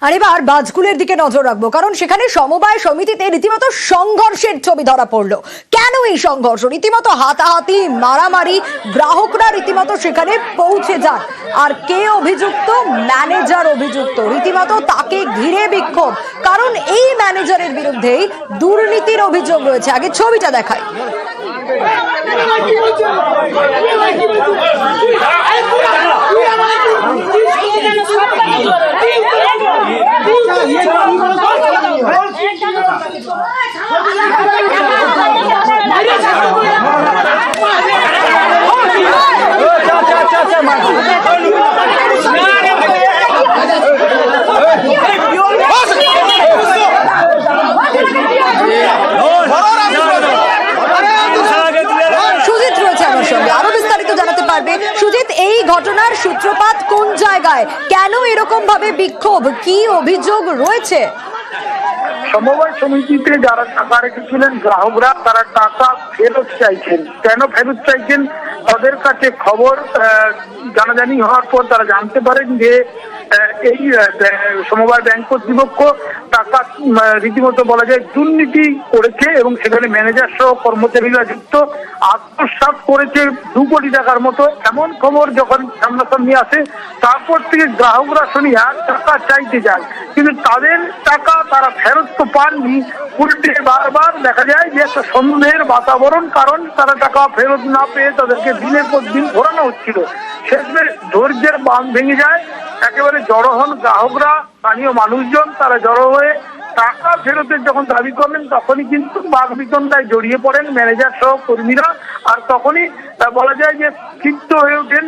আর এবার বাজকুলের দিকে নজর রাখবো, কারণ সেখানে সমবায় সমিতিতে রীতিমতো সংঘর্ষের ছবি ধরা পড়লো। কেন এই সংঘর্ষ? রীতিমতো হাতাহাতি, মারামারি, গ্রাহকরা রীতিমতো সেখানে পৌঁছে যান। আর কে অভিযুক্ত? ম্যানেজার অভিযুক্ত। রীতিমতো তাকে ঘিরে বিক্ষোভ, কারণ এই ম্যানেজারের বিরুদ্ধেই দুর্নীতির অভিযোগ রয়েছে। আগে ছবিটা দেখাই। সুজিত, এই ঘটনার সূত্রপাত কোন জায়গায়? কেন এরকম ভাবে বিক্ষোভ? কি অভিযোগ রয়েছে? সমবায় সমিতিতে যারা টাকা রেখেছিলেন গ্রাহকরা, তারা টাকা ফেরত চাইছেন। কেন ফেরত চাইছেন? তাদের কাছে খবর জানাজানি হওয়ার পর তারা জানতে পারেন যে এই সমবায় ব্যাংক কর্তৃপক্ষ টাকা রীতিমতো বলা যায় দুর্নীতি করেছে এবং সেখানে ম্যানেজার সহ কর্মচারীরা যুক্ত, আত্মসাৎ করেছে 2 কোটি টাকার মতো। এমন খবর যখন সামনাসামনি আসে, তারপর থেকে গ্রাহকরা শুনিয়া টাকা চাইতে যায়, কিন্তু তাদের টাকা তারা ফেরত তো পাননি, উল্টে বারবার দেখা যায় যে একটা সন্দেহের বাতাবরণ, কারণ তারা টাকা ফেরত না পেয়ে তাদেরকে দিনের পর দিন ঘোরানো হচ্ছিল। শেষমেশ ধৈর্যের বাঁধ ভেঙে যায়, একেবারে জড়ো হন গ্রাহকরা, স্থানীয় মানুষজন। তারা জড়ো হয়ে টাকা ফেরতের যখন দাবি করলেন, তখনই কিন্তু বাকবিতণ্ডায় জড়িয়ে পড়েন ম্যানেজার সহ কর্মীরা। আর তখনই বলা যায় যে ক্ষিপ্ত হয়ে ওঠেন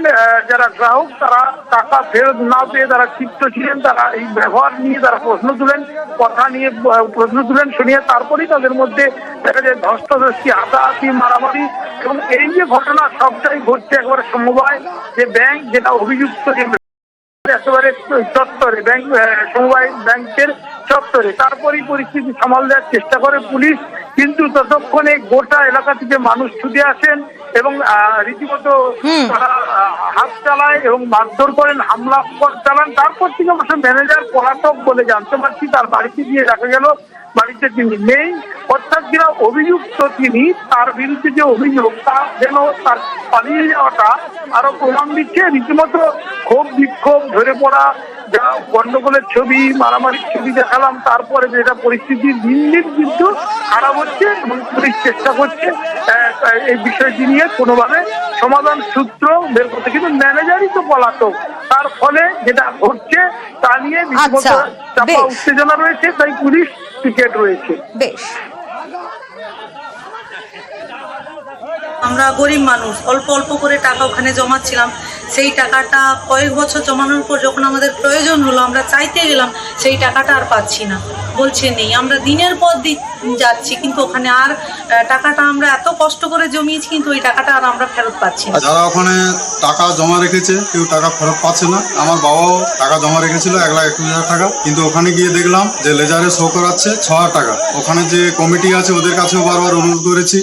যারা গ্রাহক, তারা টাকা ফেরত না পেয়ে তারা ক্ষিপ্ত ছিলেন। তারা এই ব্যবহার নিয়ে তারা প্রশ্ন তুলেন, কথা নিয়ে প্রশ্ন তুলেন, শুনিয়ে তারপরেই তাদের মধ্যে দেখা যায় ধস্তাধস্তি, হাতাহাতি, মারামারি। এবং এই যে ঘটনা সবটাই ঘটছে একেবারে সমবায় যে ব্যাংক, যেটা অভিযুক্ত যে একেবারে চত্বরে, ব্যাংক সমবায় ব্যাংকের চত্বরে। তারপরেই পরিস্থিতি সামাল দেওয়ার চেষ্টা করে পুলিশ, কিন্তু ততক্ষণে গোটা এলাকা থেকে মানুষ ছুটে আসেন এবং রীতিমতো তারা হাত চালায় এবং মারধর করেন, হামলা চালান। তারপর থেকে অবশ্য ম্যানেজার পলাতক বলে জানতে পারছি, তার বাড়িতে গিয়ে দেখা গেল বাড়িতে তিনি নেই। অর্থাৎ যারা অভিযুক্ত তিনি, তার বিরুদ্ধে যে অভিযোগ, তা যেন তার পালিয়ে যাওয়াটা আরো প্রমাণ দিচ্ছে। রীতিমতো ক্ষোভ বিক্ষোভ, ধরে পড়া, যা গন্ডগোলের ছবি, মারামারির ছবি দেখালাম, তারপরে যেটা পরিস্থিতি দিন দিন কিন্তু খারাপ হচ্ছে এবং পুলিশ চেষ্টা করছে এই বিষয়টি নিয়ে কোনোভাবে সমাধান সূত্র বের করতে, কিন্তু ম্যানেজারই তো পলাতক। তার ফলে যেটা ঘটছে তা নিয়ে রীতিমতো চাপা উত্তেজনা রয়েছে, তাই পুলিশ টিকেট রয়েছে। বেশ, আমরা গরিব মানুষ, অল্প অল্প করে টাকা ওখানে জমাচ্ছিলাম। সেই টাকাটা কয়েক বছর জমানোর পর যখন আমাদের প্রয়োজন হলো, আমরা চাইতে গেলাম, সেই টাকাটা আর পাচ্ছি না, বলছে নেই। আমরা দিনের পর দিন যাচ্ছি, কিন্তু ওখানে আর টাকাটা আমরা এত কষ্ট করে জমিয়েছি, কিন্তু ওই টাকাটা আর আমরা ফেরত পাচ্ছি না। যারা ওখানে টাকা জমা রেখেছে, কেউ টাকা ফেরত পাচ্ছে না। আমার বাবাও টাকা জমা রেখেছিল 1,21,000 টাকা, কিন্তু ওখানে গিয়ে দেখলাম যে লেজারে শো করাচ্ছে 6,000 টাকা। ওখানে যে কমিটি আছে ওদের কাছেও বারবার অনুরোধ করেছি,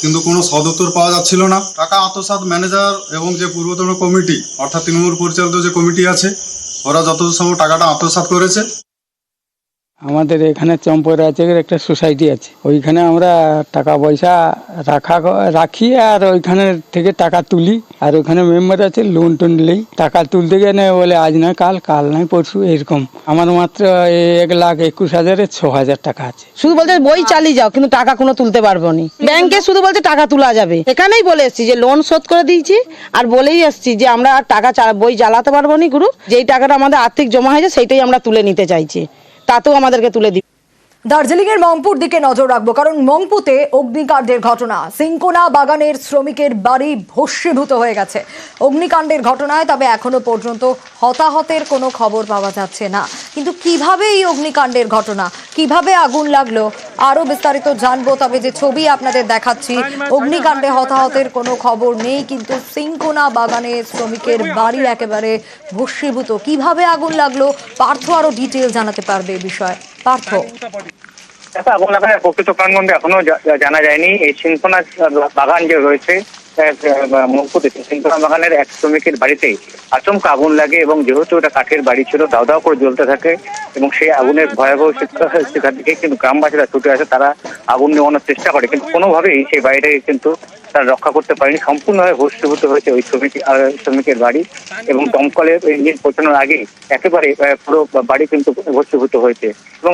কিন্তু কোনো সদুত্তর পাওয়া যাচ্ছিল না। টাকা আত্মসাৎ ম্যানেজার এবং যে পূর্বতন কমিটি, অর্থাৎ তৃণমূল পরিচালিত যে কমিটি আছে, ওরা যত সময় টাকাটা আত্মসাৎ করেছে। আমাদের এখানে চম্পরাজের একটা সোসাইটি আছে, ওইখানে আমরা টাকা পয়সা রাখি আর ওইখানে থেকে টাকা তুলি। আর ওইখানে মেম্বার আছে, লোন টোন নেই, টাকা তুলতে গেলে বলে আজ নয় কাল, কাল নয় পরশু, এরকম। আমার মাত্র 1,21,000-এ 6,000 টাকা আছে। শুধু বলতে বই চালিয়ে যাও, কিন্তু টাকা কোনো তুলতে পারবো নি। ব্যাংকে শুধু বলতে টাকা তোলা যাবে। এখানেই বলে এসছি যে লোন শোধ করে দিয়েছি, আর বলেই এসছি যে আমরা আর টাকা বই জ্বালাতে পারবো নি। গ্রুপ যেই টাকাটা আমাদের আর্থিক জমা হয়েছে সেইটাই আমরা তুলে নিতে চাইছি, তাতেও আমাদেরকে তুলে দিই। দার্জিলিং এর মংপুর দিকে নজর রাখবো, কারণ মংপুতে অগ্নিকাণ্ডের ঘটনা। সিংকোনা বাগানের শ্রমিকের বাড়ি ভস্মীভূত হয়ে গেছে অগ্নিকাণ্ডের ঘটনায়। তবে এখনো পর্যন্ত হতাহতের কোনো খবর পাওয়া যাচ্ছে না। কিন্তু কিভাবে এই অগ্নিকাণ্ডের ঘটনা, কিভাবে আগুন লাগলো, আরো বিস্তারিত জানবো। তবে যে ছবি আপনাদের দেখাচ্ছি, অগ্নিকাণ্ডে হতাহতের কোনো খবর নেই, কিন্তু সিংকোনা বাগানে শ্রমিকের বাড়ি একেবারে ভস্মীভূত। কিভাবে আগুন লাগলো, পার্থ আরো ডিটেল জানাতে পারবে এই বিষয়ে। পার্থ, আগুন লাগানোর প্রকৃত কারণ এখনো জানা যায়নি। এই সিংকোনা বাগান যে রয়েছে, মঙ্পুতে সিংকোনা বাগানের এক শ্রমিকের বাড়িতে আচমকা আগুন লাগে এবং যেহেতু এটা কাঠের বাড়ি ছিল দাও দাও করে জ্বলতে থাকে এবং সেই আগুনের ভয়াবহ সেখান থেকে কিন্তু গ্রামবাসীরা ছুটে আসে, তারা আগুন নেওয়ানোর চেষ্টা করে কিন্তু কোনোভাবেই সেই বাড়িটাকে কিন্তু তারা রক্ষা করতে পারেনি। সম্পূর্ণভাবে ভস্মীভূত হয়েছে ওই শ্রমিকের বাড়ি এবং দমকলের ইঞ্জিন পৌঁছানোর আগেই একেবারে পুরো বাড়ি কিন্তু ভস্মীভূত হয়েছে এবং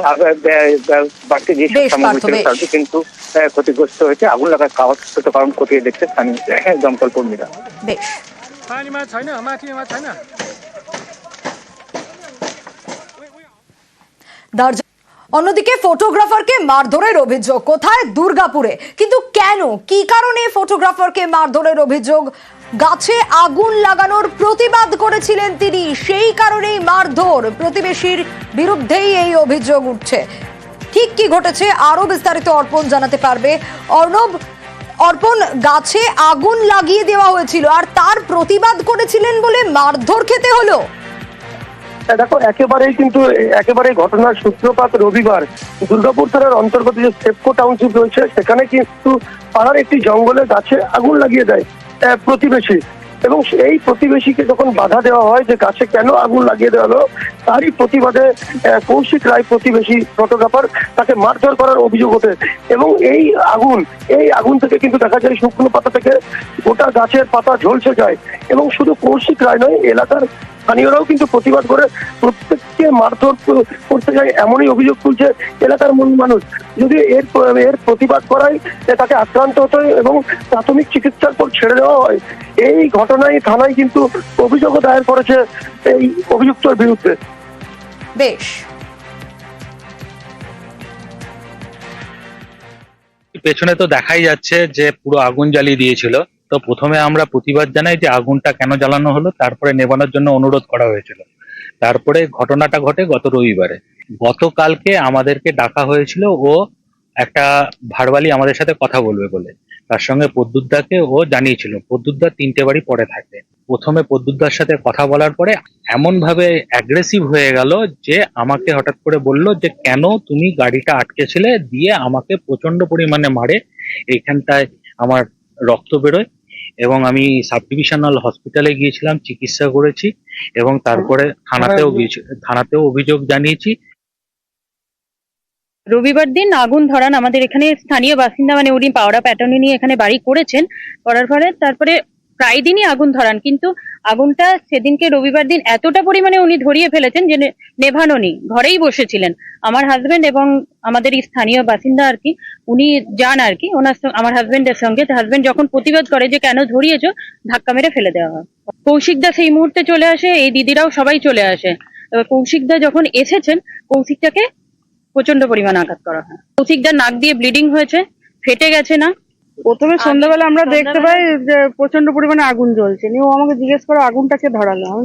বাড়িতে যে সামগ্রী ছিল তাদের কিন্তু ক্ষতিগ্রস্ত হয়েছে। আগুন লাগার কারণ খতিয়ে দেখছে স্থানীয় দমকল কর্মীরা। বেশ। অন্যদিকে ফটোগ্রাফারকে মারধরের অভিযোগ কোথায়? দুর্গাপুরে। কিন্তু কেন, কি কারণে ফটোগ্রাফারকে মারধরের অভিযোগ? গাছে আগুন লাগানোর প্রতিবাদ করেছিলেন তিনি, সেই কারণেই মারধর। প্রতিবেশীর বিরুদ্ধেই এই অভিযোগ উঠছে। ঠিক কি ঘটেছে আরো বিস্তারিত অর্পণ জানাতে পারবে। অর্পণ, গাছে আগুন লাগিয়ে দেওয়া হয়েছিল আর তার প্রতিবাদ করেছিলেন বলে মারধর খেতে হলো। দেখো, একেবারে ঘটনার সূত্রপাত রবিবার দুর্গাপুর থানার অন্তর্গত যে সেপকো টাউনশিপ রয়েছে সেখানে কিন্তু পাড়ার একটি জঙ্গলে গাছে আগুন লাগিয়ে দেয় প্রতিবেশী এবং এই প্রতিবেশীকে যখন বাধা দেওয়া হয় যে গাছে কেন আগুন লাগিয়ে দেওয়া হলো, তারই প্রতিবাদে কৌশিক রায় প্রতিবেশী ফটোগ্রাফার তাকে মারধর করার অভিযোগ ওঠে এবং এই আগুন থেকে কিন্তু দেখা যায় শুকনো পাতা থেকে গোটা গাছের পাতা ঝলসে যায় এবং শুধু কৌশিক রায় নয়, এলাকার স্থানীয়রাও কিন্তু প্রতিবাদ করে প্রত্যেককে মারধর করতে যায় এমনই অভিযোগ তুলছে এলাকার মানুষ। যদি এর প্রতিবাদ করায় তাকে আক্রান্ত হতে হয় এবং প্রাথমিক চিকিৎসার পর ছেড়ে দেওয়া হয়। এই ঘটনায় থানায় কিন্তু অভিযোগও দায়ের করেছে এই অভিযুক্তর বিরুদ্ধে। বেশ। পেছনে তো দেখাই যাচ্ছে যে পুরো আগুন জ্বালিয়ে দিয়েছিল। তো প্রথমে আমরা প্রতিবাদ জানাই যে আগুনটা কেন জ্বালানো হলো, তারপরে নেভানোর জন্য অনুরোধ করা হয়েছিল। তারপরে ঘটনাটা ঘটে গত রবিবারে। গতকালকে আমাদেরকে ডাকা হয়েছিল ও একটা ভাড়বালি আমাদের সাথে কথা বলবে বলে, তার সঙ্গে প্রদ্যুৎদাকে ও জানিয়েছিল। প্রদ্যুৎদার 3টে বাড়ি পরে থাকে। প্রথমে প্রদ্যুৎদার সাথে কথা বলার পরে এমন ভাবে অ্যাগ্রেসিভ হয়ে গেল যে আমাকে হঠাৎ করে বলল যে কেন তুমি গাড়িটা আটকেছিলে, দিয়ে আমাকে প্রচন্ড পরিমাণে মারে। এইখানটায় আমার রক্ত বেরোয় এবং আমি সাব ডিভিশনাল হসপিটালে গিয়েছিলাম, চিকিৎসা করেছি এবং তারপরে থানাতেও অভিযোগ জানিয়েছি। রবিবার দিন আগুন ধরান আমাদের এখানে স্থানীয় বাসিন্দা, মানে উনি পাওড়া প্যাটার্নি নিয়ে এখানে বাড়ি করেছেন। করার পরে তারপরে প্রায় দিনই আগুন ধরান, কিন্তু আগুনটা সেদিনকে রবিবার দিন এতটা পরিমাণে উনি ধরিয়ে ফেলেছেন যে নেভানো নেই, ঘরেই বসেছিলেন। আমার হাজবেন্ড এবং আমাদের স্থানীয় বাসিন্দা আর কি, উনি যান আর কি আমার হাজবেন্ডের সঙ্গে। হাজবেন্ড যখন প্রতিবাদ করে যে কেন ধরিয়েছো, ধাক্কা মেরে ফেলে দেওয়া হয়। কৌশিকদা সেই মুহূর্তে চলে আসে, এই দিদিরাও সবাই চলে আসে। এবার কৌশিকদা যখন এসেছেন, কৌশিকটাকে প্রচন্ড পরিমাণ আঘাত করা হয়। কৌশিকদার নাক দিয়ে ব্লিডিং হয়েছে, ফেটে গেছে না। প্রথমে সন্ধ্যাবেলা আমরা দেখতে পাই যে প্রচন্ড পরিমাণে আগুন জ্বলছে, নিয়ে ও আমাকে জিজ্ঞেস করে আগুনটাকে ধরালো। আমি